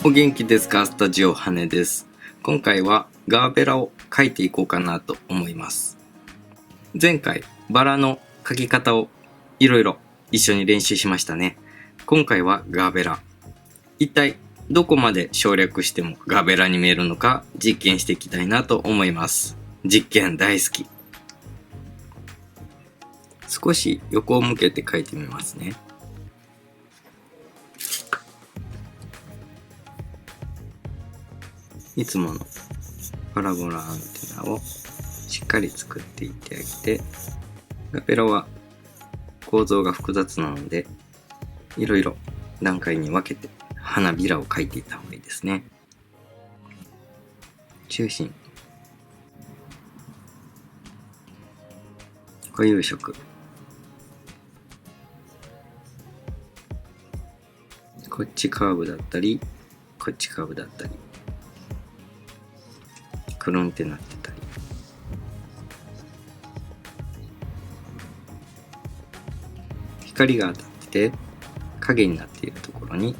お元気ですか？スタジオ羽根です。今回はガーベラを描いていこうかなと思います。前回バラの描き方をいろいろ一緒に練習しましたね。今回はガーベラ。一体どこまで省略してもガーベラに見えるのか実験していきたいなと思います。実験大好き。少し横を向けて描いてみますね。いつものパラボラアンテナをしっかり作っていってあげて、ガーベラは構造が複雑なのでいろいろ段階に分けて花びらを描いていった方がいいですね。中心、固有色、こっちカーブだったりこっちカーブだったりくるんってなってたり、光が当たってて影になっているところに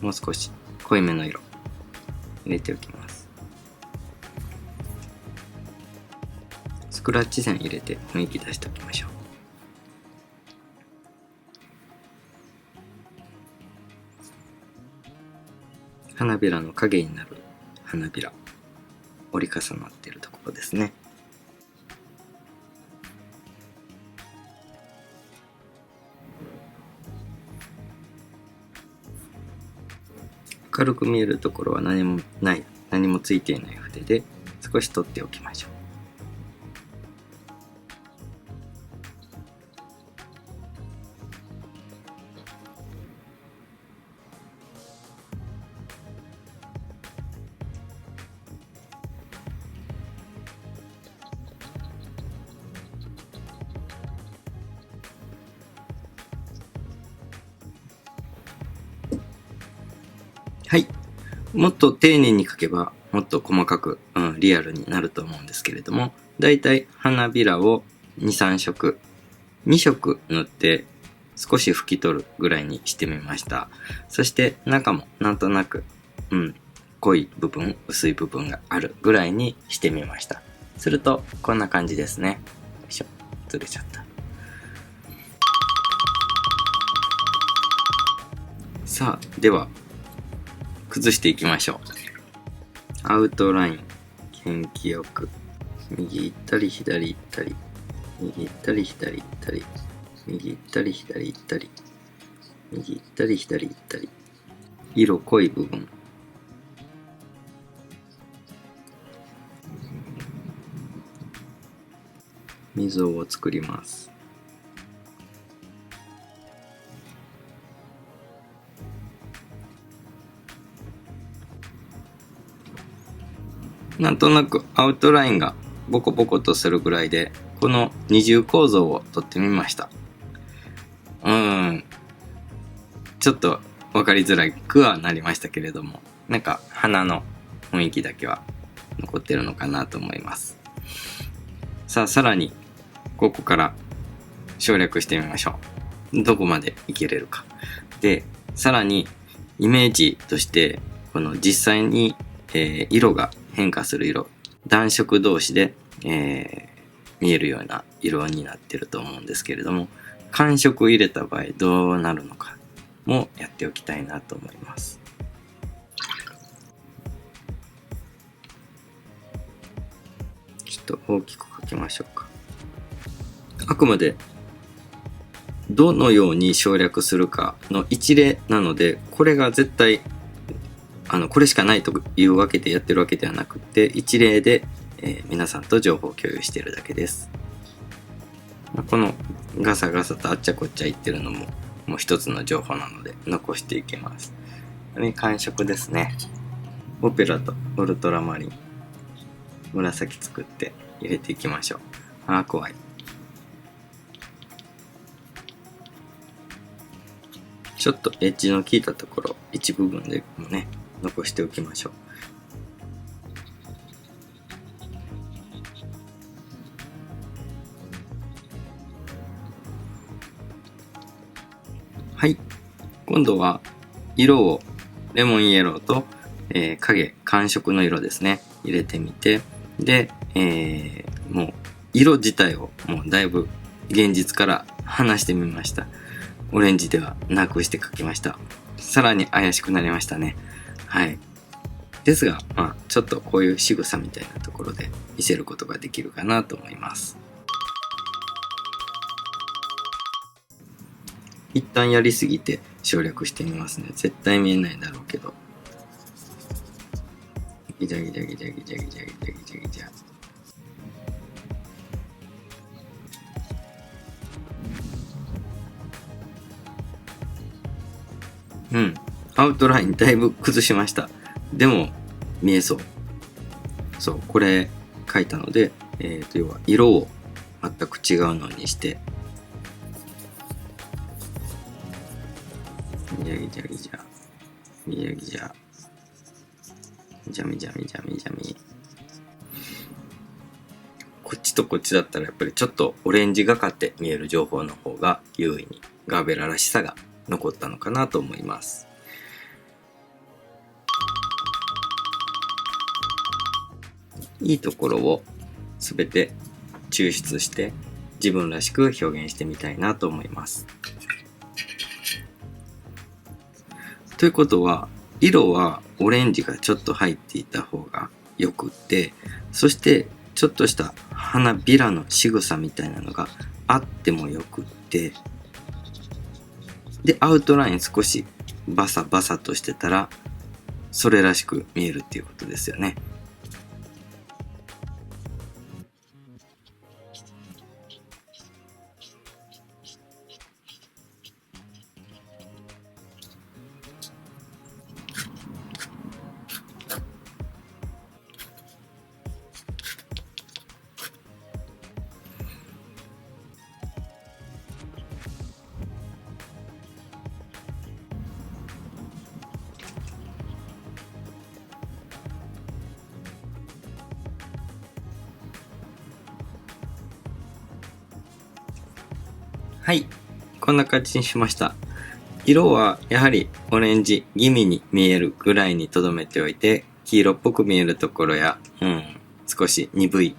もう少し濃いめの色入れておきます。スクラッチ線入れて雰囲気出しておきましょう。花びらの影になる花びら、折り重なっているところですね。明るく見えるところは何もついていない筆で少し取っておきましょう。はい。もっと丁寧に描けばもっと細かく、リアルになると思うんですけれども、だいたい花びらを2、3色、2色塗って少し拭き取るぐらいにしてみました。そして中もなんとなく、濃い部分、薄い部分があるぐらいにしてみました。するとこんな感じですね。よいしょ、ずれちゃった。さあ、では崩していきましょう。アウトライン、元気よく右行ったり左行ったり、右行ったり左行ったり、右行ったり左行ったり、右行ったり左行ったり、色濃い部分、溝を作ります。なんとなくアウトラインがボコボコとするぐらいで、この二重構造を取ってみました。ちょっと分かりづらくはなりましたけれども、なんか花の雰囲気だけは残ってるのかなと思います。さあ、さらにここから省略してみましょう。どこまでいけれるか。で、さらにイメージとして、この実際に、色が変化する色、暖色同士で、見えるような色になってると思うんですけれども、寒色入れた場合どうなるのかもやっておきたいなと思います。ちょっと大きく描きましょうか。あくまでどのように省略するかの一例なので、これが絶対これしかないというわけでやってるわけではなくて、一例で、皆さんと情報を共有しているだけです。このガサガサとあっちゃこっちゃ言ってるのももう一つの情報なので残していきます。寒色ですね。オペラとウルトラマリン、紫作って入れていきましょう。怖い。ちょっとエッジの効いたところ一部分でもね残しておきましょう。はい、今度は色をレモンイエローと、影、寒色の色ですね。入れてみて、で、もう、色自体をもうだいぶ現実から離してみました。オレンジではなくして描きました。さらに怪しくなりましたね。はい。ですが、まあ、ちょっとこういう仕草みたいなところで見せることができるかなと思います。一旦やりすぎて省略してみますね。絶対見えないだろうけど。ギザギザギザギザギザギザギザギザ。うん。アウトラインだいぶ崩しました。でも、見えそう。そう、これ書いたので、要は色を全く違うのにして、ギザギザギザ、ギザギザ、みじゃみじゃみじゃみじゃみ。こっちとこっちだったらやっぱりちょっとオレンジがかって見える情報の方が優位にガーベラらしさが残ったのかなと思います。いいところをすべて抽出して自分らしく表現してみたいなと思います。ということは、色はオレンジがちょっと入っていた方がよくって、そしてちょっとした花びらの仕草みたいなのがあってもよくって、で、アウトライン少しバサバサとしてたら、それらしく見えるっていうことですよね。はい。こんな感じにしました。色はやはりオレンジ気味に見えるぐらいに留めておいて、黄色っぽく見えるところや、少し鈍い、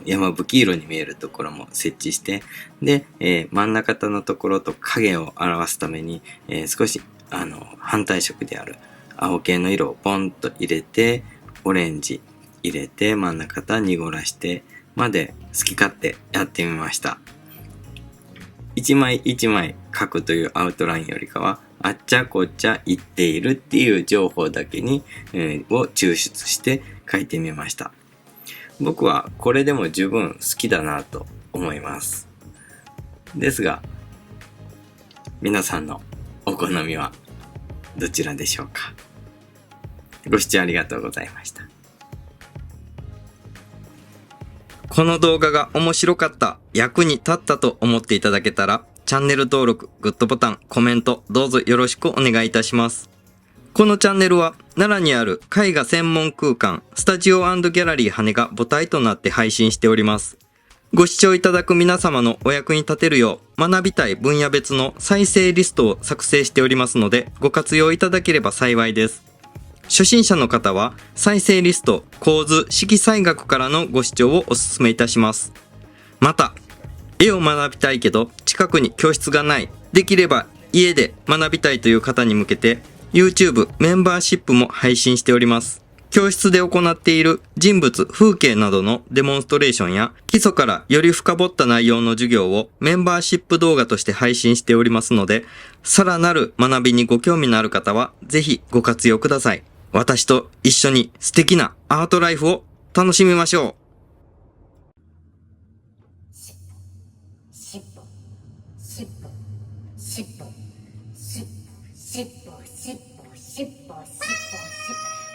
山吹色に見えるところも設置して、で、真ん中のところと影を表すために、少し、反対色である青系の色をポンと入れて、オレンジ入れて、真ん中濁らしてまで好き勝手やってみました。一枚一枚書くというアウトラインよりかは、あっちゃこっちゃ言っているっていう情報だけに、を抽出して書いてみました。僕はこれでも十分好きだなと思います。ですが、皆さんのお好みはどちらでしょうか。ご視聴ありがとうございました。この動画が面白かった、役に立ったと思っていただけたら、チャンネル登録、グッドボタン、コメント、どうぞよろしくお願いいたします。このチャンネルは、奈良にある絵画専門空間、スタジオ&ギャラリー羽が母体となって配信しております。ご視聴いただく皆様のお役に立てるよう、学びたい分野別の再生リストを作成しておりますので、ご活用いただければ幸いです。初心者の方は再生リスト、構図、色彩学からのご視聴をお勧めいたします。また、絵を学びたいけど近くに教室がない、できれば家で学びたいという方に向けて YouTube メンバーシップも配信しております。教室で行っている人物、風景などのデモンストレーションや基礎からより深掘った内容の授業をメンバーシップ動画として配信しておりますので、さらなる学びにご興味のある方はぜひご活用ください。私と一緒に素敵なアートライフを楽しみましょう。しっぽ、しっぽ、しっぽ、しっぽ、しっぽ、しっぽ、しっぽ、しっぽ、しっぽ。